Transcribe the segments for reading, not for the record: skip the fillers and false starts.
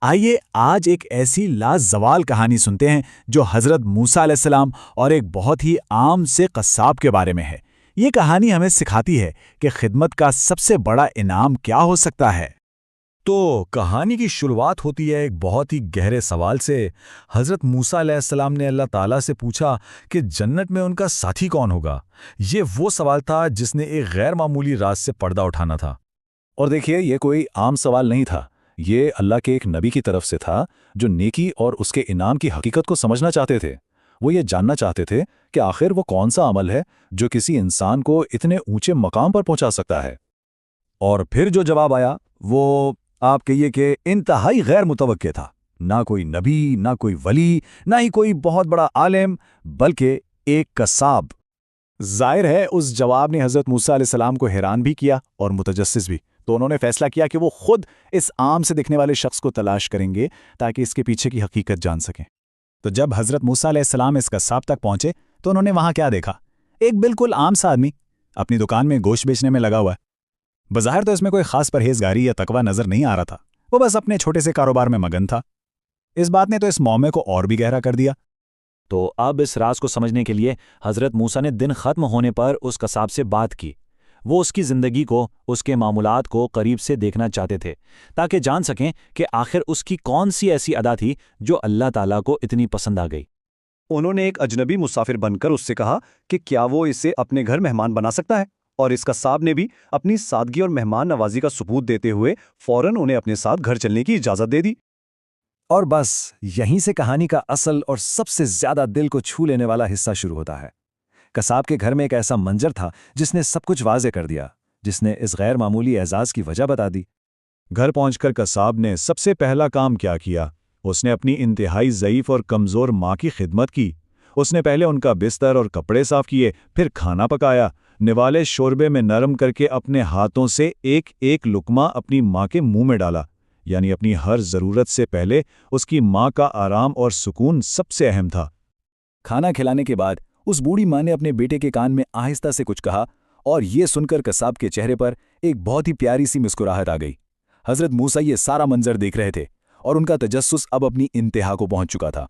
آئیے آج ایک ایسی لازوال کہانی سنتے ہیں جو حضرت موسیٰ علیہ السلام اور ایک بہت ہی عام سے قصاب کے بارے میں ہے۔ یہ کہانی ہمیں سکھاتی ہے کہ خدمت کا سب سے بڑا انعام کیا ہو سکتا ہے۔ تو کہانی کی شروعات ہوتی ہے ایک بہت ہی گہرے سوال سے۔ حضرت موسیٰ علیہ السلام نے اللہ تعالیٰ سے پوچھا کہ جنت میں ان کا ساتھی کون ہوگا۔ یہ وہ سوال تھا جس نے ایک غیر معمولی راز سے پردہ اٹھانا تھا۔ اور دیکھیے، یہ کوئی عام سوال نہیں تھا، یہ اللہ کے ایک نبی کی طرف سے تھا جو نیکی اور اس کے انعام کی حقیقت کو سمجھنا چاہتے تھے۔ وہ یہ جاننا چاہتے تھے کہ آخر وہ کون سا عمل ہے جو کسی انسان کو اتنے اونچے مقام پر پہنچا سکتا ہے۔ اور پھر جو جواب آیا وہ آپ کہیے کہ انتہائی غیر متوقع تھا۔ نہ کوئی نبی، نہ کوئی ولی، نہ ہی کوئی بہت بڑا عالم، بلکہ ایک قصاب۔ ظاہر ہے اس جواب نے حضرت موسیٰ علیہ السلام کو حیران بھی کیا اور متجسس بھی۔ تو انہوں نے فیصلہ کیا کہ وہ خود اس عام سے دکھنے والے شخص کو تلاش کریں گے تاکہ اس کے پیچھے کی حقیقت جان سکیں۔ تو جب حضرت موسیٰ علیہ السلام اس قصاب تک پہنچے تو انہوں نے وہاں کیا دیکھا؟ ایک بالکل عام سا آدمی اپنی دکان میں گوشت بیچنے میں لگا ہوا ہے۔ بظاہر تو اس میں کوئی خاص پرہیزگاری یا تقوی نظر نہیں آ رہا تھا، وہ بس اپنے چھوٹے سے کاروبار میں مگن تھا۔ اس بات نے تو اس معاملے کو اور بھی گہرا کر دیا۔ تو اب اس راز کو سمجھنے کے لیے حضرت موسیٰ نے دن ختم ہونے پر اس قصاب سے بات کی۔ وہ اس کی زندگی کو، اس کے معمولات کو قریب سے دیکھنا چاہتے تھے تاکہ جان سکیں کہ آخر اس کی کون سی ایسی ادا تھی جو اللہ تعالیٰ کو اتنی پسند آ گئی۔ انہوں نے ایک اجنبی مسافر بن کر اس سے کہا کہ کیا وہ اسے اپنے گھر مہمان بنا سکتا ہے، اور اس قصاب نے بھی اپنی سادگی اور مہمان نوازی کا ثبوت دیتے ہوئے فوراً انہیں اپنے ساتھ گھر چلنے کی اجازت دے دی۔ اور بس یہیں سے کہانی کا اصل اور سب سے زیادہ دل کو چھو لینے والا حصہ شروع ہوتا ہے۔ قصاب کے گھر میں ایک ایسا منظر تھا جس نے سب کچھ واضح کر دیا، جس نے اس غیر معمولی اعزاز کی وجہ بتا دی۔ گھر پہنچ کر قصاب نے سب سے پہلا کام کیا کیا؟ اس نے اپنی انتہائی ضعیف اور کمزور ماں کی خدمت کی۔ اس نے پہلے ان کا بستر اور کپڑے صاف کیے، پھر کھانا پکایا، نوالے شوربے میں نرم کر کے اپنے ہاتھوں سے ایک ایک لقمہ اپنی ماں کے منہ میں ڈالا۔ یعنی اپنی ہر ضرورت سے پہلے اس کی ماں کا آرام اور سکون سب سے اہم تھا۔ کھانا کھلانے کے بعد اس بوڑھی ماں نے اپنے بیٹے کے کان میں آہستہ سے کچھ کہا، اور یہ سن کر قصاب کے چہرے پر ایک بہت ہی پیاری سی مسکراہٹ آ گئی۔ حضرت موسیٰ یہ سارا منظر دیکھ رہے تھے اور ان کا تجسس اب اپنی انتہا کو پہنچ چکا تھا۔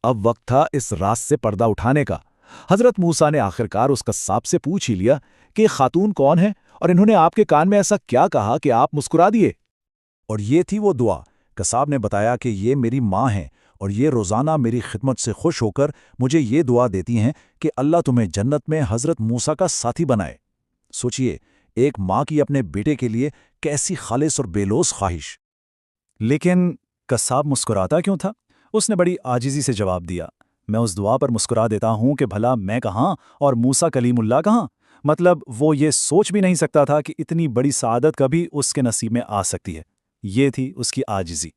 اب وقت تھا اس راز سے پردہ اٹھانے کا۔ حضرت موسیٰ نے آخرکار اس قصاب سے پوچھ ہی لیا کہ یہ خاتون کون ہے اور انہوں نے آپ کے کان میں ایسا کیا کہا کہ آپ مسکرا دیے؟ اور یہ تھی وہ دعا۔ قصاب نے بتایا کہ یہ میری ماں ہیں اور یہ روزانہ میری خدمت سے خوش ہو کر مجھے یہ دعا دیتی ہیں کہ اللہ تمہیں جنت میں حضرت موسیٰ کا ساتھی بنائے۔ سوچئے، ایک ماں کی اپنے بیٹے کے لیے کیسی خالص اور بے لوث خواہش۔ لیکن قصاب مسکراتا کیوں تھا؟ اس نے بڑی عاجزی سے جواب دیا، میں اس دعا پر مسکرا دیتا ہوں کہ بھلا میں کہاں اور موسیٰ کلیم اللہ کہاں؟ مطلب وہ یہ سوچ بھی نہیں سکتا تھا کہ اتنی بڑی سعادت کبھی اس کے نصیب میں آ سکتی ہے۔ یہ تھی اس کی عاجزی۔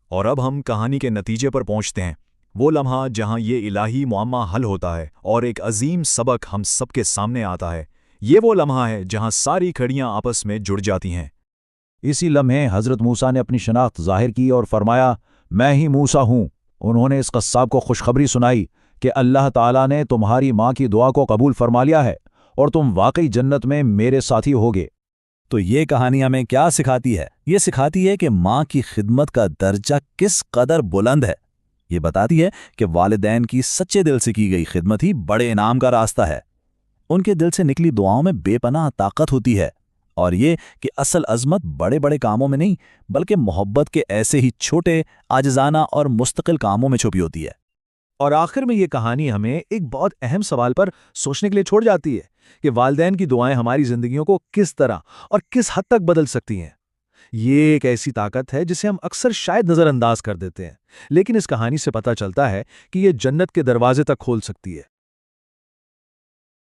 اور اب ہم کہانی کے نتیجے پر پہنچتے ہیں، وہ لمحہ جہاں یہ الہی معمہ حل ہوتا ہے اور ایک عظیم سبق ہم سب کے سامنے آتا ہے۔ یہ وہ لمحہ ہے جہاں ساری کھڑیاں آپس میں جڑ جاتی ہیں۔ اسی لمحے حضرت موسیٰ نے اپنی شناخت ظاہر کی اور فرمایا، میں ہی موسیٰ ہوں۔ انہوں نے اس قصاب کو خوشخبری سنائی کہ اللہ تعالیٰ نے تمہاری ماں کی دعا کو قبول فرما لیا ہے اور تم واقعی جنت میں میرے ساتھی ہوگے۔ تو یہ کہانی ہمیں کیا سکھاتی ہے؟ یہ سکھاتی ہے کہ ماں کی خدمت کا درجہ کس قدر بلند ہے۔ یہ بتاتی ہے کہ والدین کی سچے دل سے کی گئی خدمت ہی بڑے انعام کا راستہ ہے۔ ان کے دل سے نکلی دعاؤں میں بے پناہ طاقت ہوتی ہے، اور یہ کہ اصل عظمت بڑے بڑے کاموں میں نہیں بلکہ محبت کے ایسے ہی چھوٹے، عاجزانہ اور مستقل کاموں میں چھپی ہوتی ہے۔ اور آخر میں یہ کہانی ہمیں ایک بہت اہم سوال پر سوچنے کے لیے چھوڑ جاتی ہے کہ والدین کی دعائیں ہماری زندگیوں کو کس طرح اور کس حد تک بدل سکتی ہیں۔ یہ ایک ایسی طاقت ہے جسے ہم اکثر شاید نظر انداز کر دیتے ہیں، لیکن اس کہانی سے پتہ چلتا ہے کہ یہ جنت کے دروازے تک کھول سکتی ہے۔